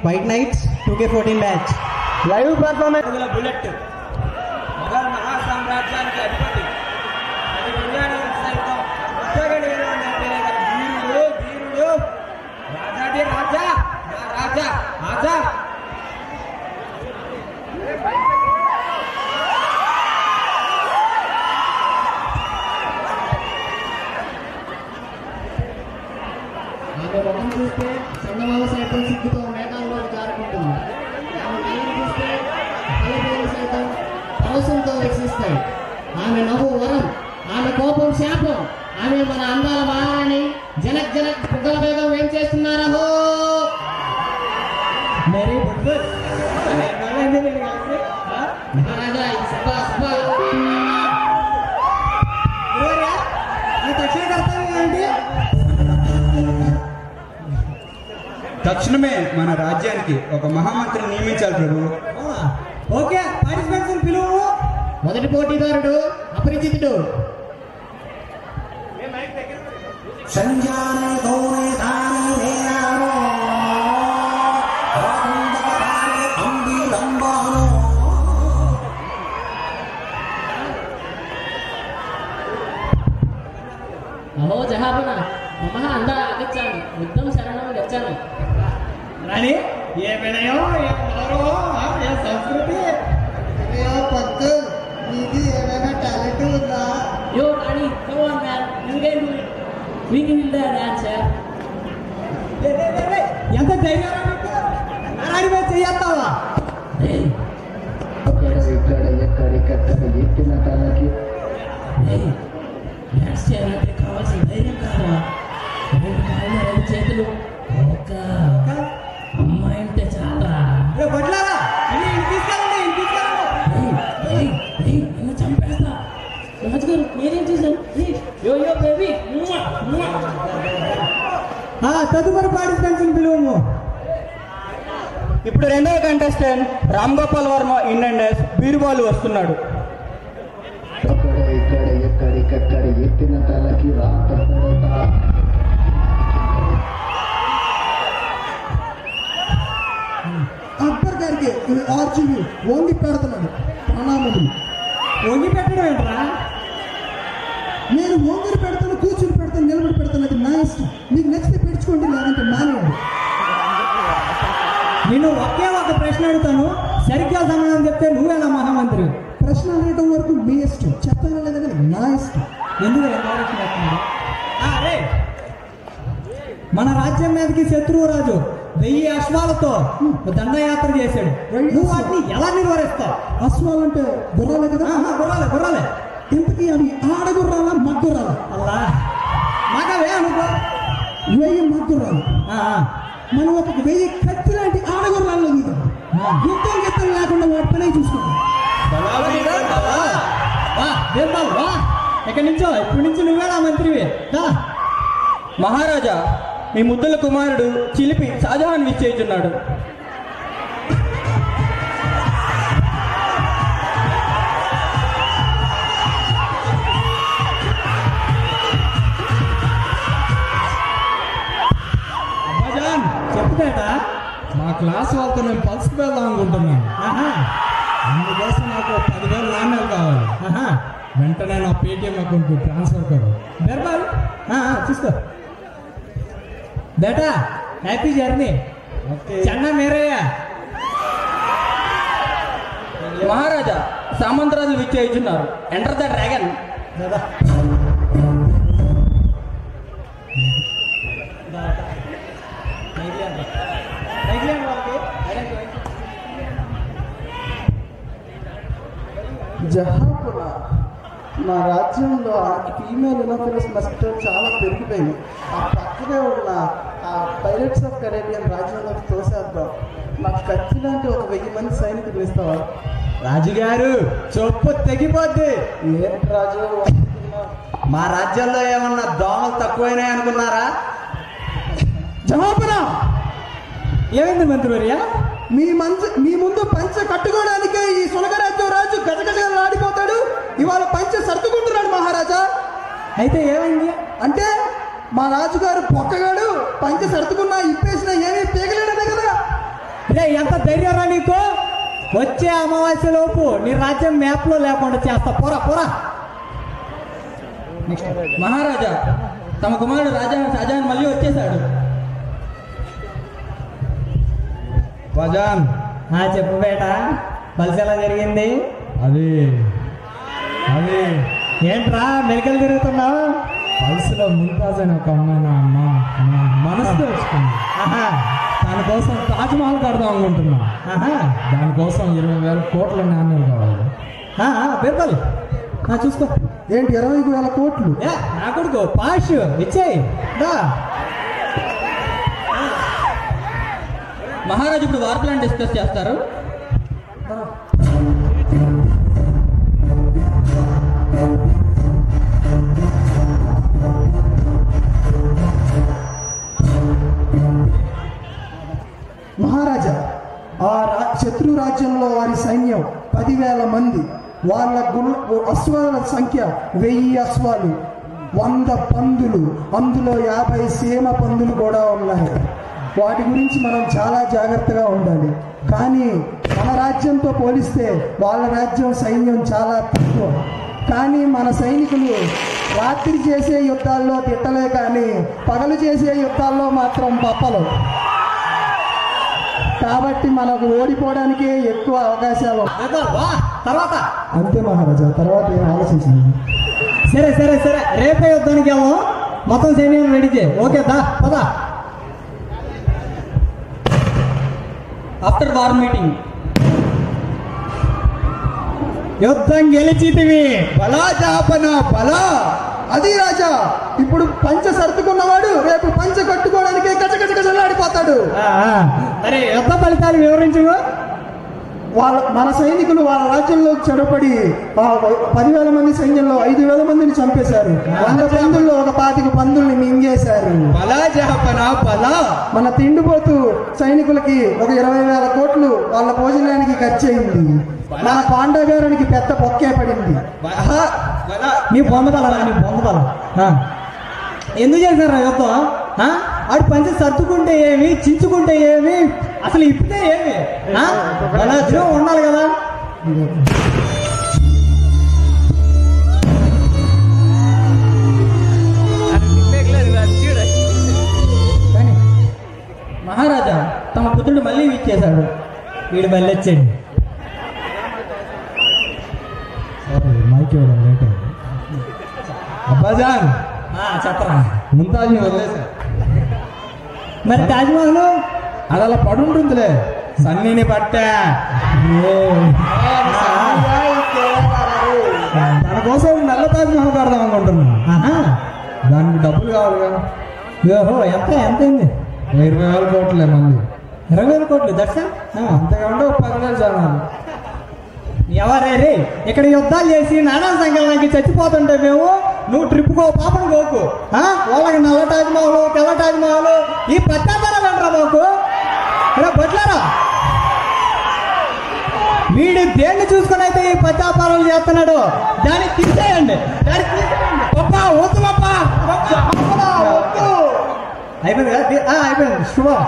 White knights 2K14 batch live performance bullet Mughal మహాసామ్రాజ్యానికి అధిపతి వీరుడు వీరుడు రాజాది రాజా రాజా రాజా ముఖం చూస్తే చందమామ సైతం సిగ్గుతో మేఘాల్లో జారుకుంటుంది. ఆమె కళ్ళను చూస్తే కలపేలు సైతం అవసరంతో రక్షిస్తాయి. ఆమె నవ్వు వరం, ఆమె కోపం శాపం. ఆమె మన అందాల మహారాణి జనక్ జనక్ పుగ్గల వేగం ఏం చేస్తున్నారో మహారాజా ఈ సభ తక్షణ కర్తవ్యం ఏంటి? తక్షణమే మన రాజ్యానికి ఒక మహామంత్రిని నియమించాలి ప్రభు. ఓకే, పార్టిసిపెంట్స్ పిలువు. మొదటి పోటీదారుడు అపరిచితుడు. అహో జహాపన మమ అందా ఆగచ్చాను యుద్ధం శరణం గచ్చాను. రాణి ఏ వినయం ఏ గౌరవం ఏ సంస్కృతి పద్దు నీది ఏమైనా టాలెంట్ ఉందా? Yo, Rani, come on, man. You can do it. We can do that answer. ఎంత ధైర్యం రాణి మీద చెయ్యస్తావా? ఎత్తిన తలకి డాన్స్ చేయాలంటే కావాల్సిన ధైర్యం కాదా? రెండు కాళ్ళు రెండు చేతులు ఒక అమ్మాయి అంటే చాలా. బట్లారా తీసుకెళ్ళండి నిన్ను చంపేస్తా. రాజుగారు నేనేం చేశాను? యో యో బేబీ. తదుపరి పార్టిసిపెంట్స్ పిలువు. ఇప్పుడు రెండవ కంటెస్టెంట్ రామ్ గోపాల్ వర్మ ఇండియన్ బీరుబాలు వస్తున్నాడు. ఎక్కడ ఎత్తిన తలకి అక్బర్ గారికి ఆర్జీవి వంగి పెడుతున్నాడు. ప్రణామములు. వంగి పెట్టడం ఏంట్రా? నేను వంగిని పెడతాను, కూర్చుని పెడతాను, నిలబడి పెడతాను, అది నా ఇష్టం. మీకు నచ్చితే పెంచుకోండి, లేదంటే మానేయండి. నేను ఒకే ఒక ప్రశ్న అడుగుతాను, సరిగ్గా సమాధానం చెప్తే నువ్వేనా మహామంత్రి? ప్రశ్న అడగటం వరకు మీ ఇష్టం, చెప్పాలి లేదని నా ఇష్టం. ఎందుకు అరే మన రాజ్యం మీదకి శత్రువు రాజు 1000 అశ్వాలతో దండయాత్ర చేశాడు. నువ్వు వాటిని ఎలా నిర్వహిస్తావు? అశ్వాలంటే గుర్రాలే కదా? గుర్రాలే. ఇంతకీ అవి ఆడగుర్రాలా మగ్గుర్రాలా? అలా మగవే అనుకో. 1000 మగ్గుర్రాలు. మనం ఒక 1000 కత్తి లాంటి ఆడగుర్రాల్లో యుద్ధం గిత్తం లేకుండా వాటి పని చూసుకుంటాం. ఎక్కడి నుంచో ఇప్పటి నుంచి నువ్వేనా మంత్రివి? మహారాజా, మీ ముద్దుల కుమారుడు చిలిపి షాజహాన్ నిశ్చయిస్తున్నాడు. చెప్పుదేట మా క్లాస్ వాళ్ళతో నేను పల్స్కి వెళ్దాం అనుకుంటున్నాను. అందుకోసం నాకు 10,000 నాణ్యాలు కావాలి. వెంటనే నా పేటిఎం అకౌంట్కి ట్రాన్స్ఫర్ కరు. బెర్బాల్ చూసుకో బేటా. Happy journey. చెన్న మేరయ్య. మహారాజా, సామంతరాజులు విచ్చేయుచున్నారు. Enter the dragon. జహాపుల మా రాజ్యంలో ఫీమేల్ ఇనోఫిలస్ మస్టర్ చాలా పెరిగిపోయింది. ఆ పక్కనే ఉన్న ఆ పైలట్స్ ఆఫ్ కరేబియన్ రాజ్యంలోకి తోసేద్దాం. మాకు ఖచ్చితంగా ఒక 1000 మంది సైనికులు ఇస్తావా? రాజుగారు చొప్పు తెగిపోద్ది. ఏంటి రాజు? మా రాజ్యంలో ఏమన్నా దోమలు తక్కువైనాయి అనుకున్నారా? జవాబురా ఏమైంది మంత్రివర్య? మీ ముందు పంచె కట్టుకోవడానికే ఈ సునగరాజ్యం రాజు గజగజగా ఆడిపోతాడు. ఇవాళ పంచె సర్దుకుంటున్నాడు మహారాజా. అయితే ఏమైంది అంటే మా రాజుగారు పొక్కగాడు పంచె సర్దుకున్నా ఇప్పేసినా ఏమీ పీగలేడనే కదా. ధైర్యం రా నీకు? వచ్చే అమావాస్య లోపు నీ రాజ్యం మ్యాప్ లో లేకుండా చేస్తా. పోరా పోరా. మహారాజా, తమ కుమారుడు షాజహాన్ మళ్ళీ వచ్చేసాడు. షాజహాన్, చెప్పు బేట, పల్స్ ఎలా జరిగింది? అది ఏంట్రా మెలికలు తిరుగుతున్నావు? పల్స్లో ముంతాజ్ అని ఒక అమ్మాయి నా మనసు తెచ్చుకుంది. దానికోసం తాజ్మహల్ కడదాం అనుకుంటున్నా. దానికోసం 20,000 కోట్ల నాణ్యాలు కావాలి. బిర్బల్ చూసుకో. ఏంటి 20,000 కోట్లు? నా కొడుకు పాష్ ఇచ్చేయి. మహారాజు ఇప్పుడు వార్ ప్లాన్ డిస్కస్ చేస్తారు. మహారాజా, శత్రు రాజ్యంలో వారి సైన్యం 10,000 మంది, వాళ్ళ అశ్వాల సంఖ్య 1000 అశ్వాలు, 100 పందులు, అందులో 50 సీమ పందులు కూడా ఉన్నాయి. వాటి గురించి మనం చాలా జాగ్రత్తగా ఉండాలి. కానీ మన రాజ్యంతో పోలిస్తే వాళ్ళ రాజ్యం సైన్యం చాలా తక్కువ. కానీ మన సైనికులు రాత్రి చేసే యుద్ధాల్లో తిట్టలే, కానీ పగలు చేసే యుద్ధాల్లో మాత్రం పప్పలు. కాబట్టి మనకు ఓడిపోవడానికే ఎక్కువ అవకాశాలు. తర్వాత అంతే మహారాజా, తర్వాత ఏం ఆలోచించింది? సరే సరే సరే, రేపే యుద్ధానికి ఏమో మొత్తం సైన్యం రెడీ చేయి. ఓకే దా పదా. After war meeting. యుద్ధం గెలిచితివి. బలా జాపన బలా. అది రాజా, ఇప్పుడు పంచ సర్దుకున్నవాడు రేపు పంచ కట్టుకోవడానికి కచకచకచలాడిపోతాడు. అరే యుద్ధ ఫలితాలు వివరించు. మన సైనికులు వాళ్ళ రాజ్యంలో చెడపడి 10,000 మంది సైన్యంలో 5,000 మందిని చంపేశారు. 100 పందుల్లో ఒక 25 పందుల్ని మింగేశారు. బలా జహపన బలా. మన తిండిపోతూ సైనికులకి ఒక 20,000 కోట్లు వాళ్ళ భోజనానికి ఖర్చు అయింది. మన పాండవేరునికి పెద్ద పొక్కే పడింది. నీ పొందగలరా? నీ పొందగల ఎందుకు చేశారా యుద్ధం? ఆడు పంచి సర్దుకుంటే ఏమి, చించుకుంటే ఏమి, అసలు ఇప్పితే ఏమి? అలా జీవం ఉండాలి కదా. కానీ మహారాజా తమ పుత్రుడు మళ్ళీ ఇచ్చేశాడు. వీడు మళ్ళీ వచ్చాడు. మైక్ ఇవ్వడం లేట్ అయింది. అబ్బాజాన్ చెప్పరా. ముంతాజ్ని వదిలేశారు. మరి తాజ్మహల్ అది అలా పడుంటుందిలే. సన్నీని పట్టా. దానికోసం నల్ల తాజ్మహల్ కడదాం అనుకుంటున్నా. దానికి డబ్బులు కావాలిగా. ఎంత అయింది? 20,000 కోట్లే మళ్ళీ. 20,000 కోట్లు దర్శ. అంతేకాకుండా 10,000 జనాలు. ఎవరే రే ఇక్కడ యుద్ధాలు చేసి నానా సంఖ్యలకి చచ్చిపోతుంటే మేము నువ్వు ట్రిప్కో పాపను పోకు. వాళ్ళకి నల్ల తాజ్మహల్, తెల్ల తాజ్మహల్, ఈ పట్టాపారాలు అంటారా మాకు? ఇలా బట్లారా. వీడు దేన్ని చూసుకొని అయితే ఈ పట్టాపారాలు చేస్తున్నాడు. దాన్ని తీసేయండి. వద్దు అయిపోయింది కదా. అయిపోయింది శుభం.